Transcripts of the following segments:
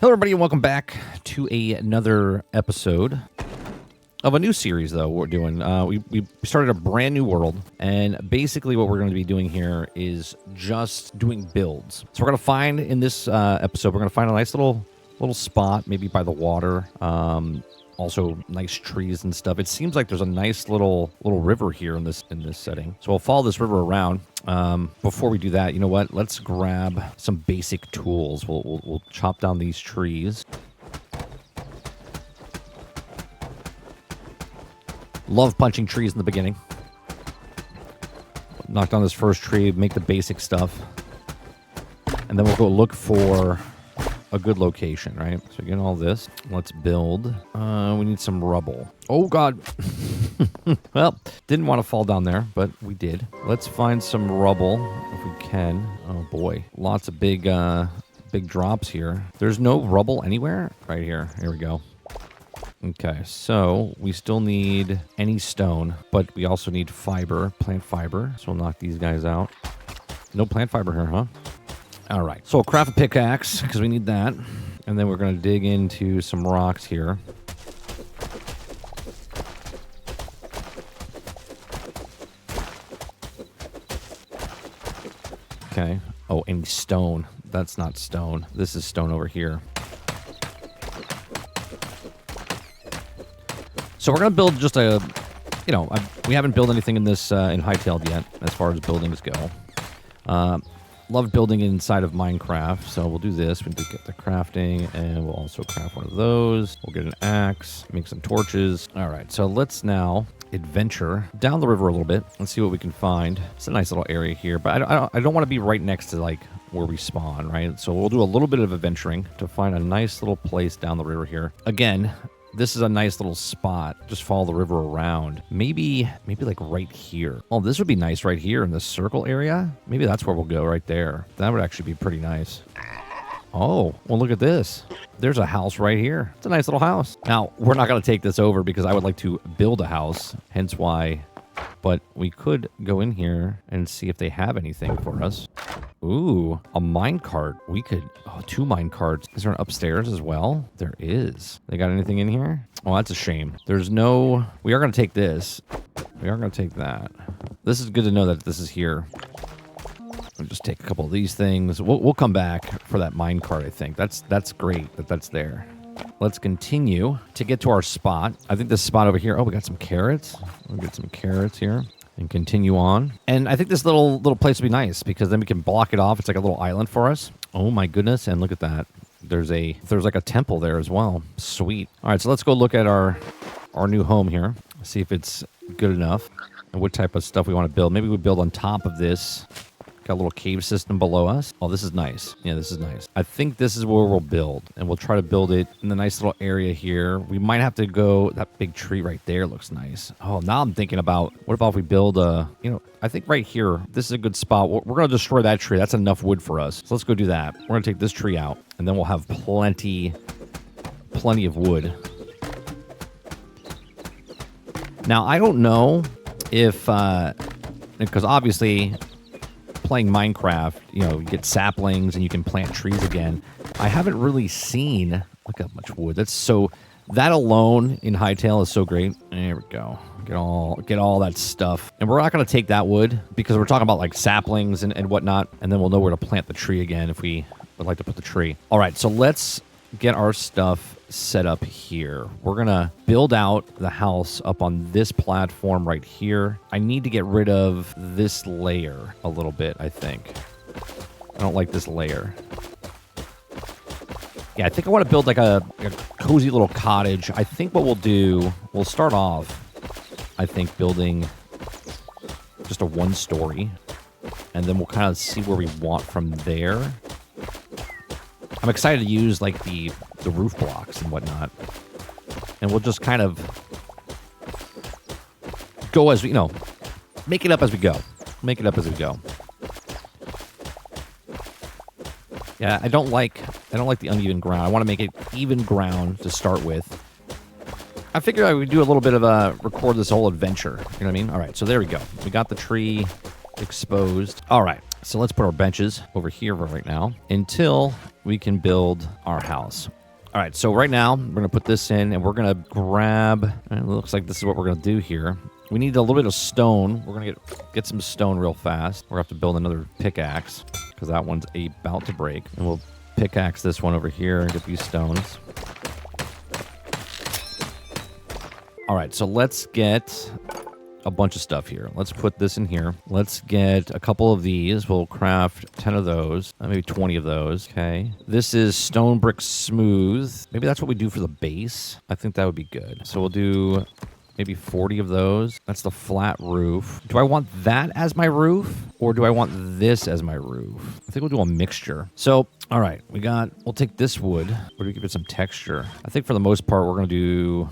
Hello, everybody, and welcome back to another episode of a new series, though, we're doing. We started a brand new world, and basically what we're going to be doing here is just doing builds. So we're going to find, in this episode, we're going to find a nice little spot, maybe by the water, also nice trees and stuff. It seems like there's a nice little river here in this setting. So we'll follow this river around. Before we do that, you know what? Let's grab some basic tools. We'll chop down these trees. Love punching trees in the beginning. Knock down this first tree, make the basic stuff. And then we'll go look for a good location, right? So again, all this. Let's build. We need some rubble. Oh, God. Well, didn't want to fall down there, but we did. Let's find some rubble if we can. Oh, boy. Lots of big drops here. There's no rubble anywhere? Right here. Here we go. Okay, so we still need any stone, but we also need fiber, plant fiber. So we'll knock these guys out. No plant fiber here, huh? All right, so we'll craft a pickaxe because we need that. And then we're going to dig into some rocks here. Okay. Oh, any stone. That's not stone. This is stone over here. So we're going to build just a, we haven't built anything in this, in Hytale yet, as far as buildings go. Love building inside of Minecraft, so we'll do this. We'll get the crafting, and we'll also craft one of those. We'll get an axe, make some torches. All right, so let's now adventure down the river a little bit. Let's see what we can find. It's a nice little area here, but I don't want to be right next to, like, where we spawn, right? So we'll do a little bit of adventuring to find a nice little place down the river here. Again, this is a nice little spot. Just follow the river around. Maybe like right here. Oh, this would be nice right here in the circle area. Maybe that's where we'll go, right there. That would actually be pretty nice. Oh, well, look at this. There's a house right here. It's a nice little house. Now, we're not going to take this over because I would like to build a house, hence why. But we could go in here and see if they have anything for us. Ooh, a minecart. We could, 2 minecarts. Is there an upstairs as well? There is. They got anything in here? Oh, that's a shame. There's no, we are going to take this. We are going to take that. This is good to know that this is here. We'll just take a couple of these things. We'll come back for that minecart, I think. That's great that that's there. Let's continue to get to our spot. I think this spot over here. Oh, we got some carrots. We'll get some carrots here and continue on. And I think this little place would be nice because then we can block it off. It's like a little island for us. Oh my goodness! And look at that. There's like a temple there as well. Sweet. All right, so let's go look at our new home here. See if it's good enough and what type of stuff we want to build. Maybe we build on top of this. Got a little cave system below us. Oh, this is nice. Yeah, this is nice. I think this is where we'll build, and we'll try to build it in the nice little area here. We might have to go, that big tree right there looks nice. Oh, now I'm thinking about, what about if we build I think right here, this is a good spot. We're going to destroy that tree. That's enough wood for us. So let's go do that. We're going to take this tree out, and then we'll have plenty of wood. Now, I don't know if, because obviously playing Minecraft, you get saplings and you can plant trees again. I haven't really seen, look how much wood. That alone in Hytale is so great. There we go. Get all that stuff. And we're not going to take that wood because we're talking about like saplings and whatnot. And then we'll know where to plant the tree again if we would like to put the tree. All right, so let's get our stuff set up here. We're gonna build out the house up on this platform right here. I need to get rid of this layer a little bit, I think. I don't like this layer. Yeah, I think I want to build like a cozy little cottage. I think what we'll do, we'll start off, I think, building just a 1-story, and then we'll kind of see where we want from there. I'm excited to use like the roof blocks and whatnot. And we'll just kind of go as we, make it up as we go. Make it up as we go. Yeah, I don't like the uneven ground. I want to make it even ground to start with. I figured I would do a little bit of record this whole adventure. You know what I mean? All right, so there we go. We got the tree exposed. All right. So let's put our benches over here right now until we can build our house. All right, so right now, we're going to put this in, and we're going to grab... It looks like this is what we're going to do here. We need a little bit of stone. We're going to get some stone real fast. We're going to have to build another pickaxe, because that one's about to break. And we'll pickaxe this one over here and get these stones. All right, so let's get a bunch of stuff here. Let's put this in here. Let's get a couple of these. We'll craft 10 of those, maybe 20 of those. Okay. This is stone brick smooth. Maybe that's what we do for the base. I think that would be good. So we'll do maybe 40 of those. That's the flat roof. Do I want that as my roof, or do I want this as my roof? I think we'll do a mixture. So, all right, we'll take this wood. We're gonna give it some texture. I think for the most part, we'll do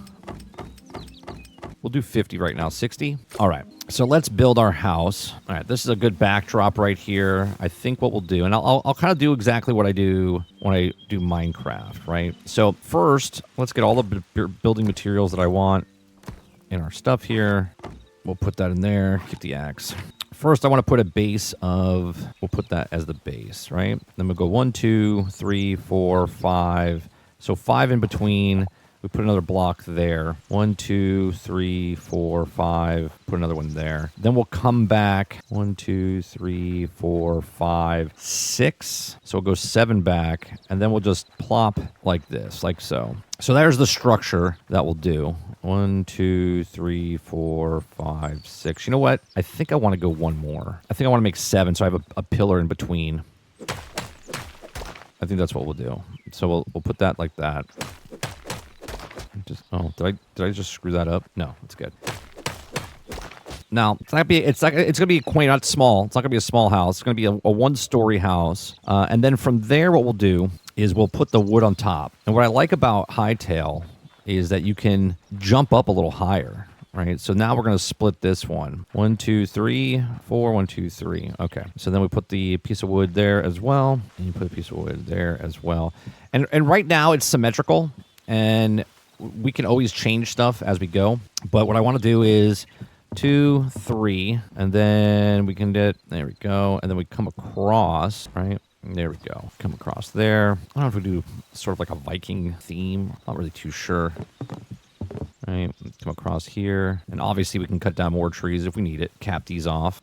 50 right now, 60. All right, so let's build our house. All right, this is a good backdrop right here. I think what we'll do, and I'll kind of do exactly what I do when I do Minecraft, right? So first, let's get all the building materials that I want in our stuff here. We'll put that in there, keep the axe. First, I want to put a base of, we'll put that as the base, right? Then we'll go 1, 2, 3, 4, 5. So 5 in between. We put another block there. 1, 2, 3, 4, 5. Put another one there. Then we'll come back. 1, 2, 3, 4, 5, 6. So we'll go 7 back. And then we'll just plop like this, like so. So there's the structure that we'll do. 1, 2, 3, 4, 5, 6. You know what? I think I want to go one more. I think I want to make 7 so I have a pillar in between. I think that's what we'll do. So we'll put that like that. Did I just screw that up? No, it's good. Now it's gonna be quaint, not small. It's not gonna be a small house. It's gonna be a 1-story house. And then from there, what we'll do is we'll put the wood on top. And what I like about Hytale is that you can jump up a little higher, right? So now we're gonna split this one. 1, 2, 3, 4. 1, 2, 3. Okay. So then we put the piece of wood there as well, and you put a piece of wood there as well. And right now it's symmetrical, and we can always change stuff as we go. But what I want to do is 2, 3, and then we can get, there we go. And then we come across, right? There we go. Come across there. I don't know if we do sort of like a Viking theme. Not really too sure. Right, come across here. And obviously we can cut down more trees if we need it. Cap these off.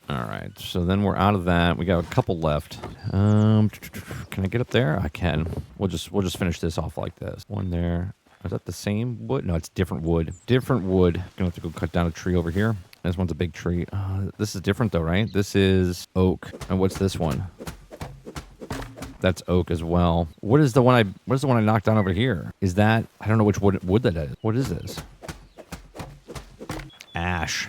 All right, so then we're out of that. We got a couple left. Can I get up there? I can. We'll just finish this off like this. One there. Is that the same wood? No, it's different wood. Different wood. Gonna have to go cut down a tree over here. This one's a big tree. This is different though, right? This is oak. And what's this one? That's oak as well. What is the one I knocked down over here? Is that, I don't know which wood that is. What is this? Ash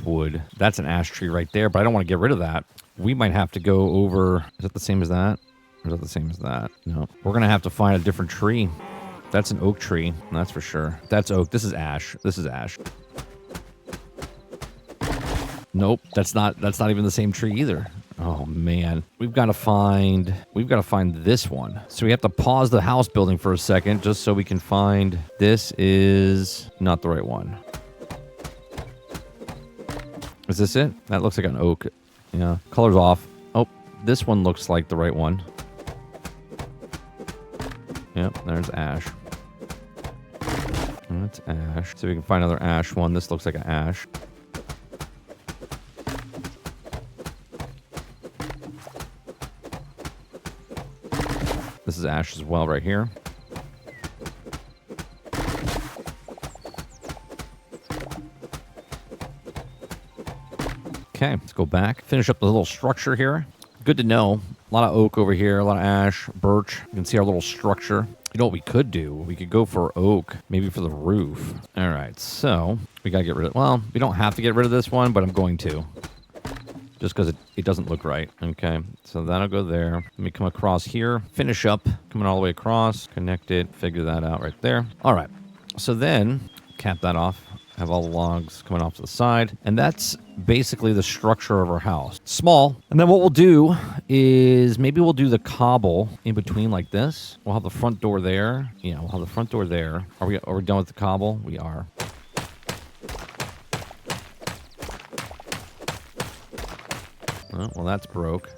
wood. That's an ash tree right there, but I don't want to get rid of that. We might have to go over. Is that the same as that? Or is that the same as that? No. We're going to have to find a different tree. That's an oak tree. That's for sure. That's oak. This is ash. This is ash. Nope. That's not even the same tree either. Oh man. We've got to find this one. So we have to pause the house building for a second just so we can find. This is not the right one. Is this it? That looks like an oak. Yeah. Color's off. Oh, this one looks like the right one. Yep, there's ash. That's ash. So we can find another ash one. This looks like an ash. This is ash as well right here. Okay, let's go back. Finish up the little structure here. Good to know. A lot of oak over here, a lot of ash, birch. You can see our little structure. You know what we could do? We could go for oak, maybe for the roof. All right, so we got to get rid of, well, we don't have to get rid of this one, but I'm going to. Just because it doesn't look right. Okay, so that'll go there. Let me come across here. Finish up, coming all the way across. Connect it, figure that out right there. All right, so then cap that off. Have all the logs coming off to the side. And that's basically the structure of our house. Small. And then what we'll do is maybe we'll do the cobble in between like this. We'll have the front door there. Yeah, we'll have the front door there. Are we done with the cobble? We are. Oh, well, that's broke.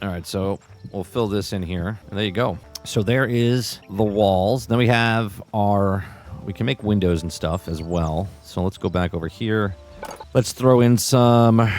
All right, so we'll fill this in here. And there you go. So there is the walls. Then we have we can make windows and stuff as well. So let's go back over here. Let's throw in some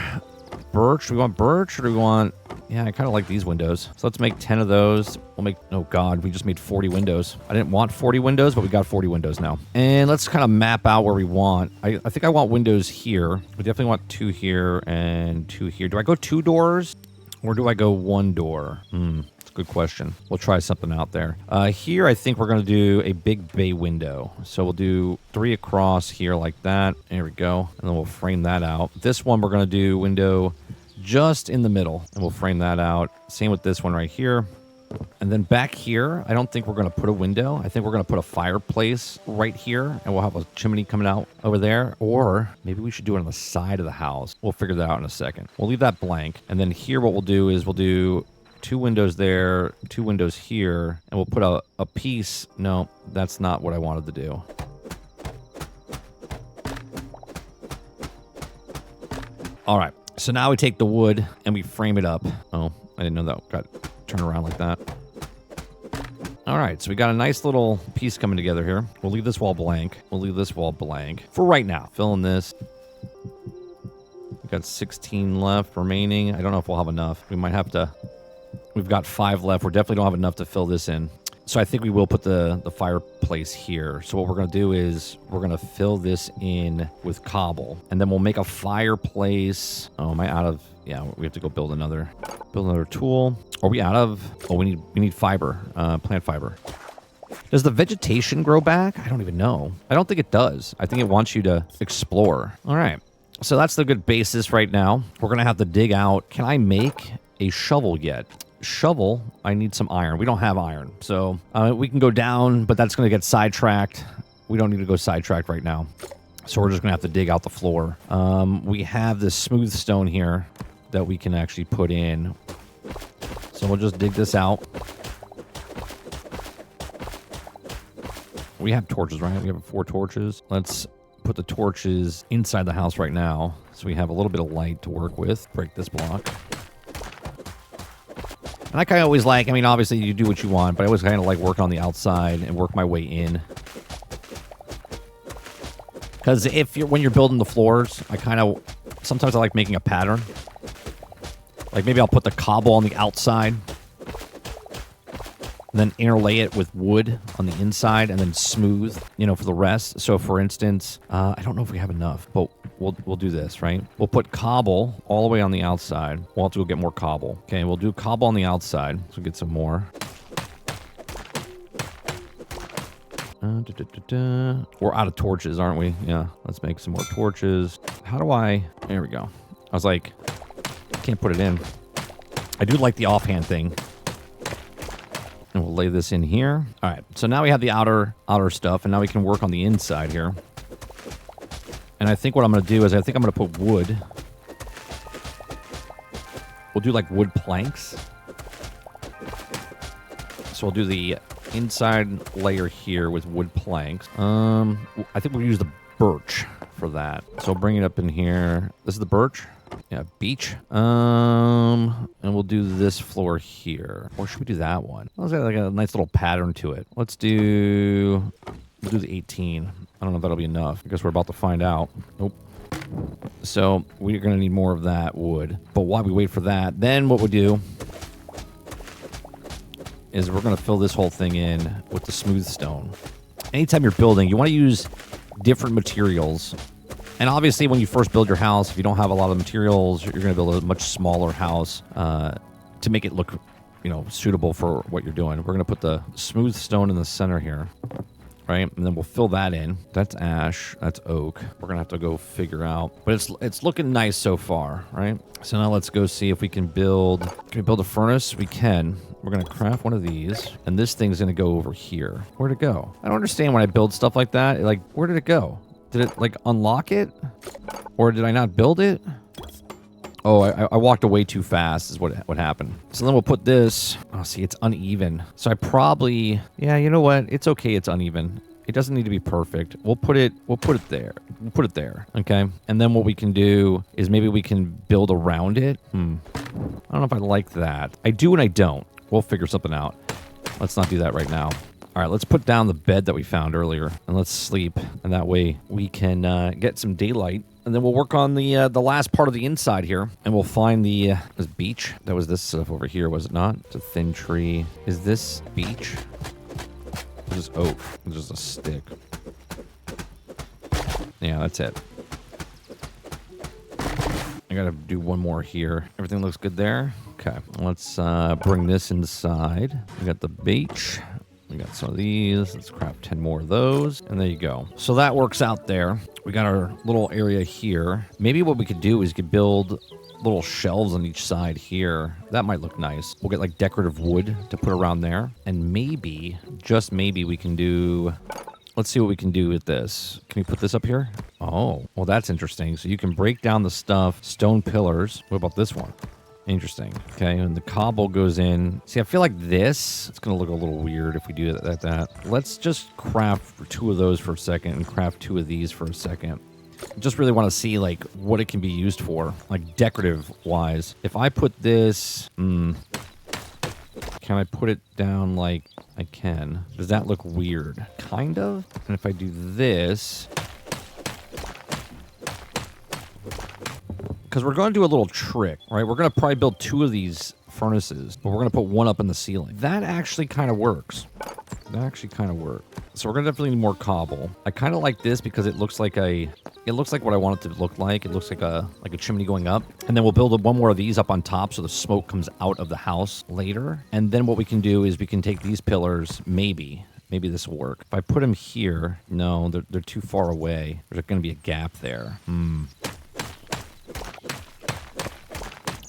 birch. Do we want birch or do we want... Yeah, I kind of like these windows. So let's make 10 of those. We'll make... Oh, God, we just made 40 windows. I didn't want 40 windows, but we got 40 windows now. And let's kind of map out where we want. I think I want windows here. We definitely want 2 here and 2 here. Do I go 2 doors or do I go 1 door? That's a good question. We'll try something out there. Here, I think we're going to do a big bay window. So we'll do 3 across here like that. There we go. And then we'll frame that out. This one, we're going to do window just in the middle, and we'll frame that out. Same with this one right here. And then back here, I don't think we're going to put a window. I think we're going to put a fireplace right here, and we'll have a chimney coming out over there. Or maybe we should do it on the side of the house. We'll figure that out in a second. We'll leave that blank. And then here, what we'll do is we'll do 2 windows there, 2 windows here, and we'll put a piece. No, that's not what I wanted to do. All right. So now we take the wood and we frame it up. Oh, I didn't know that got turned around like that. All right, so we got a nice little piece coming together here. We'll leave this wall blank. We'll leave this wall blank for right now. Fill in this. We got 16 left remaining. I don't know if we'll have enough. We might have to. We've got 5 left. We definitely don't have enough to fill this in. So I think we will put the fireplace here. So what we're going to do is we're going to fill this in with cobble. And then we'll make a fireplace. Oh, am I out of... Yeah, we have to go build another tool. Are we out of... Oh, we need fiber, plant fiber. Does the vegetation grow back? I don't even know. I don't think it does. I think it wants you to explore. All right. So that's the good basis right now. We're going to have to dig out. Can I make a shovel yet? Shovel, I need some iron. We don't have iron, so we can go down, but that's going to get sidetracked. We don't need to go sidetracked right now, so we're just going to have to dig out the floor. We have this smooth stone here that we can actually put in, so we'll just dig this out. We have torches, right? We have 4 torches. Let's put the torches inside the house right now, so we have a little bit of light to work with. Break this block. And I kind of always like, I mean, obviously you do what you want, but I always kind of like working on the outside and work my way in. Because when you're building the floors, sometimes I like making a pattern. Like maybe I'll put the cobble on the outside, and then interlay it with wood on the inside, and then smooth, for the rest. So for instance, I don't know if we have enough, but we'll do this, right? We'll put cobble all the way on the outside. We'll have to go get more cobble. Okay, we'll do cobble on the outside, so we'll get some more. We're out of torches, aren't we? Yeah, let's make some more torches. How do I... There we go. I was like, I can't put it in. I do like the offhand thing. And we'll lay this in here. All right, so now we have the outer stuff, and now we can work on the inside here. And I think what I'm going to do is I think I'm going to put wood. We'll do like wood planks. So we'll do the inside layer here with wood planks. I think we'll use the birch for that. So I'll bring it up in here. This is the birch. Yeah, beech. And we'll do this floor here. Or should we do that one? Let's got like a nice little pattern to it. We'll do the 18. I don't know if that'll be enough. I guess we're about to find out. Nope. So we're going to need more of that wood. But while we wait for that, then what we'll do is we're going to fill this whole thing in with the smooth stone. Anytime you're building, you want to use different materials. And obviously, when you first build your house, if you don't have a lot of materials, you're going to build a much smaller house to make it look, suitable for what you're doing. We're going to put the smooth stone in the center here, right? And then we'll fill that in. That's ash. That's oak. We're going to have to go figure out. But it's looking nice so far, right? So now let's go see if we can build... Can we build a furnace? We can. We're going to craft one of these. And this thing's going to go over here. Where'd it go? I don't understand when I build stuff like that. Like, where did it go? Did it, unlock it? Or did I not build it? Oh, I walked away too fast is what happened. So then we'll put this... Oh, see, it's uneven. So I probably... Yeah, you know what? It's okay it's uneven. It doesn't need to be perfect. We'll put it there. We'll put it there. Okay. And then what we can do is maybe we can build around it. I don't know if I like that. I do and I don't. We'll figure something out. Let's not do that right now. All right, let's put down the bed that we found earlier, and let's sleep. And that way we can get some daylight. And then we'll work on the last part of the inside here, and we'll find the this beech. That was this stuff over here, was it not? It's a thin tree. Is this beech? This is oak. It's just a stick. Yeah, that's it. I gotta do one more here. Everything looks good there. Okay, let's bring this inside. We got the beech. We got some of these. Let's craft 10 more of those. And there you go. So that works out there. We got our little area here. Maybe what we could do is could build little shelves on each side here. That might look nice. We'll get like decorative wood to put around there. And maybe, just maybe, we can do... Let's see what we can do with this. Can we put this up here? Oh, well, that's interesting. So you can break down the stuff, stone pillars. What about this one? Interesting. Okay, and the cobble goes in. See, I feel like this, it's going to look a little weird if we do it like that. Let's just craft 2 of those for a second and craft 2 of these for a second. Just really want to see, like, what it can be used for, like, decorative-wise. If I put this... can I put it down like I can? Does that look weird? Kind of. And if I do this... Because we're going to do a little trick, right? We're going to probably build 2 of these furnaces, but we're going to put 1 up in the ceiling. That actually kind of works. That actually kind of works. So we're going to definitely need more cobble. I kind of like this because it looks like a... It looks like what I want it to look like. It looks like a chimney going up. And then we'll build 1 more of these up on top so the smoke comes out of the house later. And then what we can do is we can take these pillars, maybe this will work. If I put them here, no, they're too far away. There's going to be a gap there.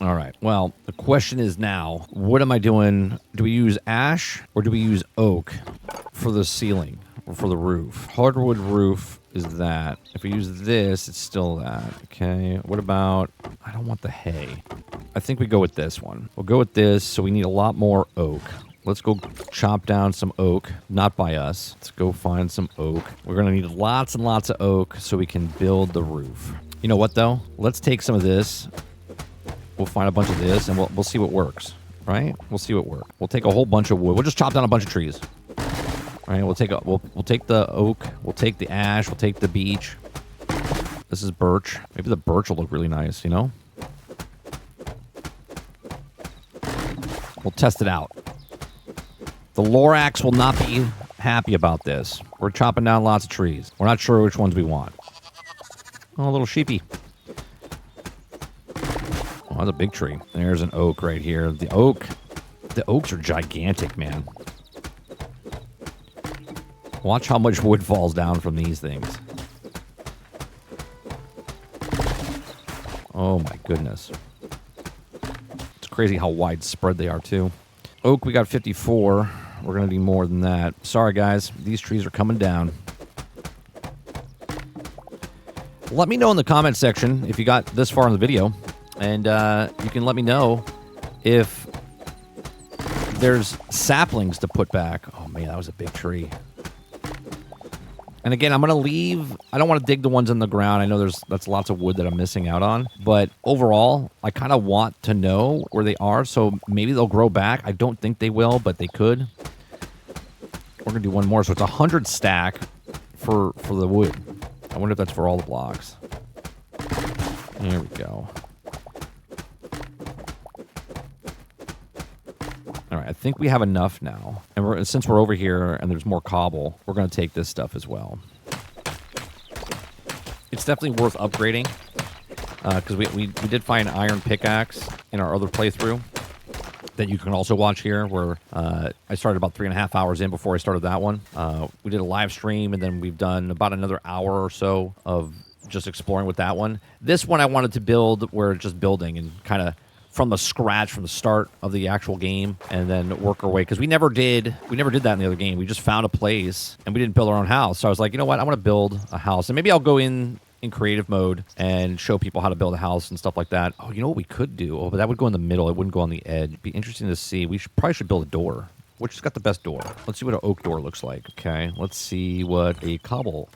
All right. Well, the question is now, what am I doing? Do we use ash or do we use oak for the ceiling or for the roof? Hardwood roof is that. If we use this, it's still that. Okay. What about... I don't want the hay. I think we go with this one. We'll go with this, so we need a lot more oak. Let's go chop down some oak. Not by us. Let's go find some oak. We're going to need lots and lots of oak so we can build the roof. You know what, though? Let's take some of this... We'll find a bunch of this, and we'll see what works, right? We'll see what works. We'll take a whole bunch of wood. We'll just chop down a bunch of trees. All right, we'll take the oak. We'll take the ash. We'll take the beech. This is birch. Maybe the birch will look really nice, you know? We'll test it out. The Lorax will not be happy about this. We're chopping down lots of trees. We're not sure which ones we want. Oh, a little sheepy. Oh, that's a big tree. There's an oak right here. The oaks are gigantic, man. Watch how much wood falls down from these things. Oh my goodness. It's crazy how widespread they are too. Oak, we got 54. We're going to need more than that. Sorry guys, these trees are coming down. Let me know in the comment section if you got this far in the video. And you can let me know if there's saplings to put back. Oh, man, that was a big tree. And again, I'm going to leave... I don't want to dig the ones in the ground. I know that's lots of wood that I'm missing out on. But overall, I kind of want to know where they are. So maybe they'll grow back. I don't think they will, but they could. We're going to do 1 more. So it's 100 stack for the wood. I wonder if that's for all the blocks. There we go. All right, I think we have enough now. And since we're over here and there's more cobble, we're going to take this stuff as well. It's definitely worth upgrading because we did find an iron pickaxe in our other playthrough that you can also watch here where I started about 3.5 hours in before I started that one. We did a live stream and then we've done about another hour or so of just exploring with that one. This one I wanted to build where it's just building and kind of from the scratch, from the start of the actual game, and then work our way. Because we never did that in the other game. We just found a place, and we didn't build our own house. So I was like, you know what? I want to build a house. And maybe I'll go in creative mode and show people how to build a house and stuff like that. Oh, you know what we could do? Oh, but that would go in the middle. It wouldn't go on the edge. It'd be interesting to see. We probably should build a door. Which has got the best door? Let's see what an oak door looks like. Okay, let's see what a cobble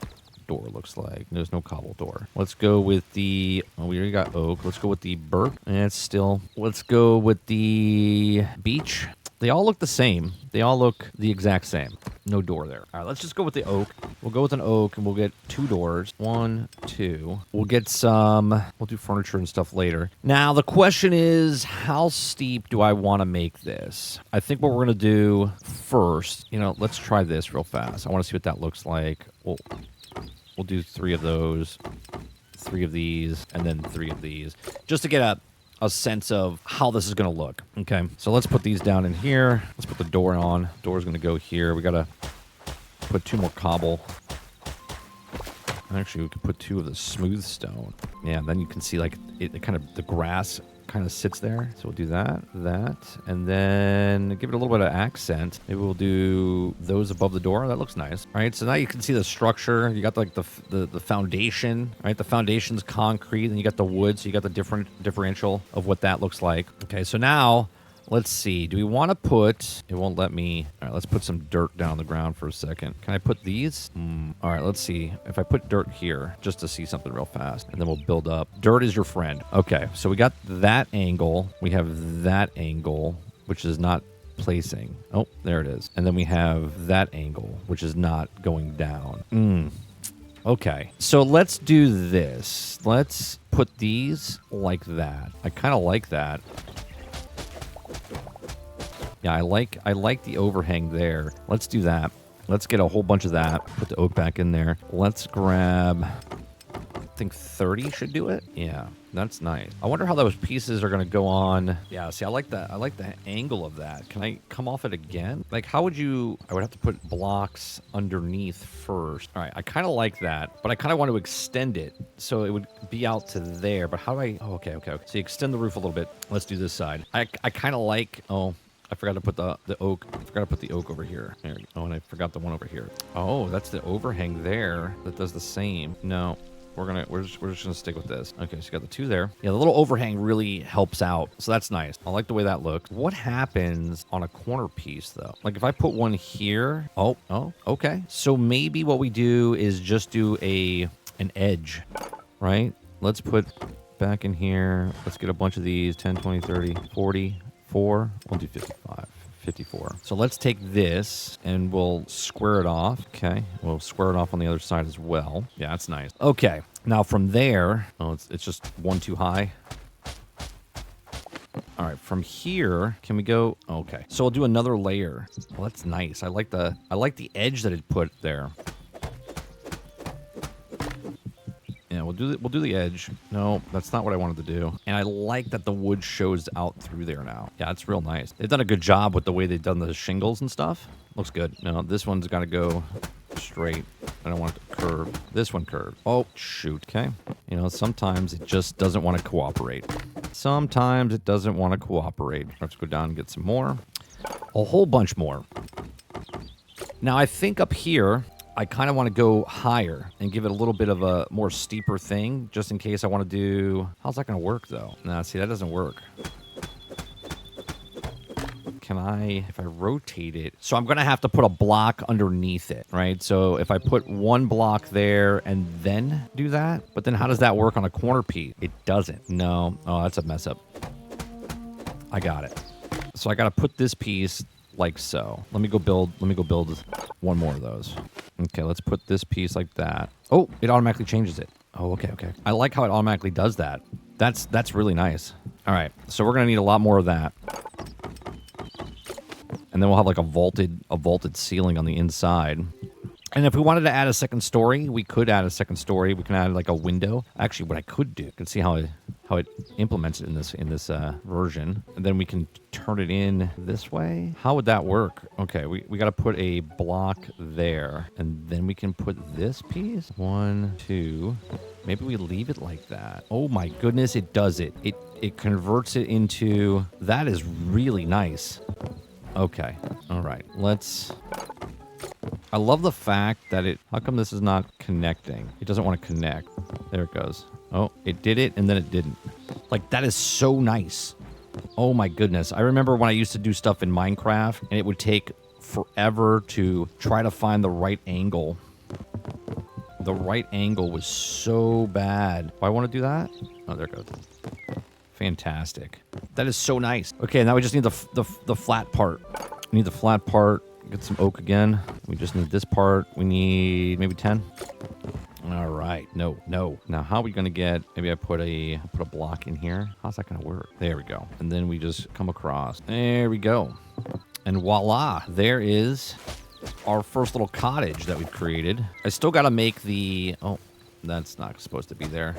door looks like. There's no cobble door. Let's go with the... Oh, we already got oak. Let's go with the birch. And still... Let's go with the beech. They all look the same. They all look the exact same. No door there. All right, let's just go with the oak. We'll go with an oak, and we'll get 2 doors. 1, 2. We'll get some... We'll do furniture and stuff later. Now, the question is, how steep do I want to make this? I think what we're going to do first... let's try this real fast. I want to see what that looks like. We'll do 3 of those, 3 of these, and then 3 of these. Just to get a sense of how this is going to look. Okay, so let's put these down in here. Let's put the door on. Door's going to go here. We got to put 2 more cobble. Actually, we could put 2 of the smooth stone. Yeah, then you can see like it kind of, the grass kind of sits there. So we'll do that, and then give it a little bit of accent. Maybe we'll do those above the door. That looks nice. All right, so now you can see the structure. You got like the foundation, right? The foundation's concrete, and you got the wood, so you got the differential of what that looks like. Okay, so now let's see. Do we want to put... It won't let me... All right, let's put some dirt down on the ground for a second. Can I put these? All right, let's see. If I put dirt here, just to see something real fast, and then we'll build up. Dirt is your friend. Okay, so we got that angle. We have that angle, which is not placing. Oh, there it is. And then we have that angle, which is not going down. Okay, so let's do this. Let's put these like that. I kind of like that. Yeah, I like the overhang there. Let's do that. Let's get a whole bunch of that. Put the oak back in there. Let's grab... I think 30 should do it. Yeah, that's nice. I wonder how those pieces are going to go on. Yeah, see, I like that. I like the angle of that. Can I come off it again? Like, how would you... I would have to put blocks underneath first. All right, I kind of like that, but I kind of want to extend it so it would be out to there. But how do I... Oh, okay. So you extend the roof a little bit. Let's do this side. I kind of like... Oh... I forgot to put the oak. I forgot to put the oak over here. There we go. Oh, and I forgot the one over here. Oh, that's the overhang there that does the same. No, we're just gonna stick with this. Okay, so you got the 2 there. Yeah, the little overhang really helps out, so that's nice. I like the way that looks. What happens on a corner piece though? Like if I put one here. Oh, okay. So maybe what we do is just do an edge, right? Let's put back in here. Let's get a bunch of these. 10, 20, 30, 40. 4, we'll do 55, 54. So let's take this and we'll square it off. Okay, we'll square it off on the other side as well. Yeah, that's nice. Okay, now from there, oh, it's just 1 too high. All right, from here, can we go? Okay, so we'll do another layer. Well, that's nice. I like the edge that it put there. Yeah, we'll do the edge. No, that's not what I wanted to do. And I like that the wood shows out through there now. Yeah, it's real nice. They've done a good job with the way they've done the shingles and stuff. Looks good. No, this one's got to go straight. I don't want it to curve. This one curved. Oh, shoot. Okay. Sometimes it just doesn't want to cooperate. Sometimes it doesn't want to cooperate. Let's go down and get some more. A whole bunch more. Now, I think up here... I kind of want to go higher and give it a little bit of a more steeper thing, just in case I want to do... How's that going to work, though? Nah, see, that doesn't work. Can I... If I rotate it... So I'm going to have to put a block underneath it, right? So if I put 1 block there and then do that, but then how does that work on a corner piece? It doesn't. No. Oh, that's a mess up. I got it. So I got to put this piece... like so. Let me go build 1 more of those. Okay, let's put this piece like that. Oh, it automatically changes it. Oh, okay. I like how it automatically does that. That's really nice. All right, so we're gonna need a lot more of that. And then we'll have like a vaulted ceiling on the inside. And if we wanted to add a second story, we could add a second story. We can add like a window. Actually, what I could do, you can see how it implements it in this version. And then we can turn it in this way. How would that work? Okay, we got to put a block there. And then we can put this piece. 1, 2. Maybe we leave it like that. Oh my goodness, it does it. It converts it into... That is really nice. Okay, all right. Let's... I love the fact that it... How come this is not connecting? It doesn't want to connect. There it goes. Oh, it did it, and then it didn't. Like, that is so nice. Oh my goodness. I remember when I used to do stuff in Minecraft, and it would take forever to try to find the right angle. The right angle was so bad. Do I want to do that? Oh, there it goes. Fantastic. That is so nice. Okay, now we just need the flat part. We need the flat part. Get some oak again. We just need this part. We need maybe 10. All right. No. Now, how are we going to get... Maybe I put a block in here. How's that going to work? There we go. And then we just come across. There we go. And voila. There is our first little cottage that we've created. I still got to make the... Oh, that's not supposed to be there.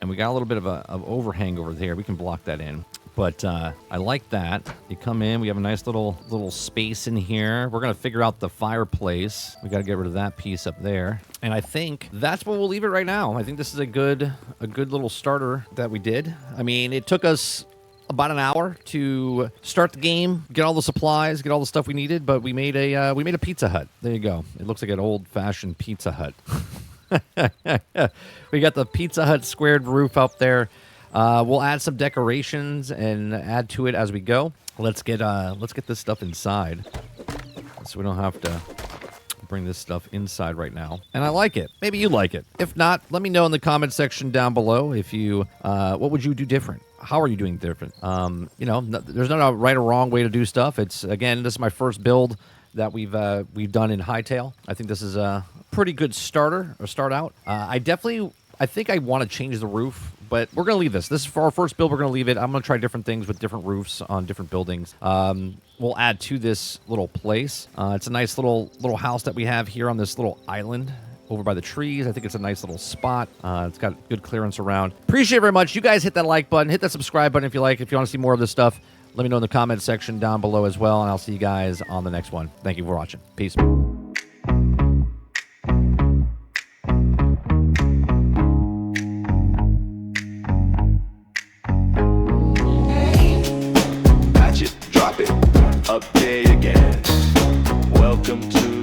And we got a little bit of overhang over there. We can block that in. But I like that. You come in. We have a nice little space in here. We're going to figure out the fireplace. We got to get rid of that piece up there. And I think that's what we'll leave it right now. I think this is a good little starter that we did. I mean, it took us about an hour to start the game, get all the supplies, get all the stuff we needed. But we made a Pizza Hut. There you go. It looks like an old-fashioned Pizza Hut. We got the Pizza Hut squared roof up there. We'll add some decorations and add to it as we go. Let's get this stuff inside, so we don't have to bring this stuff inside right now. And I like it. Maybe you like it. If not, let me know in the comment section down below. If you, what would you do different? How are you doing different? There's not a right or wrong way to do stuff. It's, again, this is my first build that we've done in Hytale. I think this is a pretty good start out. I think I want to change the roof, but we're going to leave this. This is for our first build. We're going to leave it. I'm going to try different things with different roofs on different buildings. We'll add to this little place. It's a nice little house that we have here on this little island over by the trees. I think it's a nice little spot. It's got good clearance around. Appreciate it very much. You guys hit that like button. Hit that subscribe button if you like. If you want to see more of this stuff, let me know in the comment section down below as well, and I'll see you guys on the next one. Thank you for watching. Peace. Patch it, drop it, up there again. Welcome to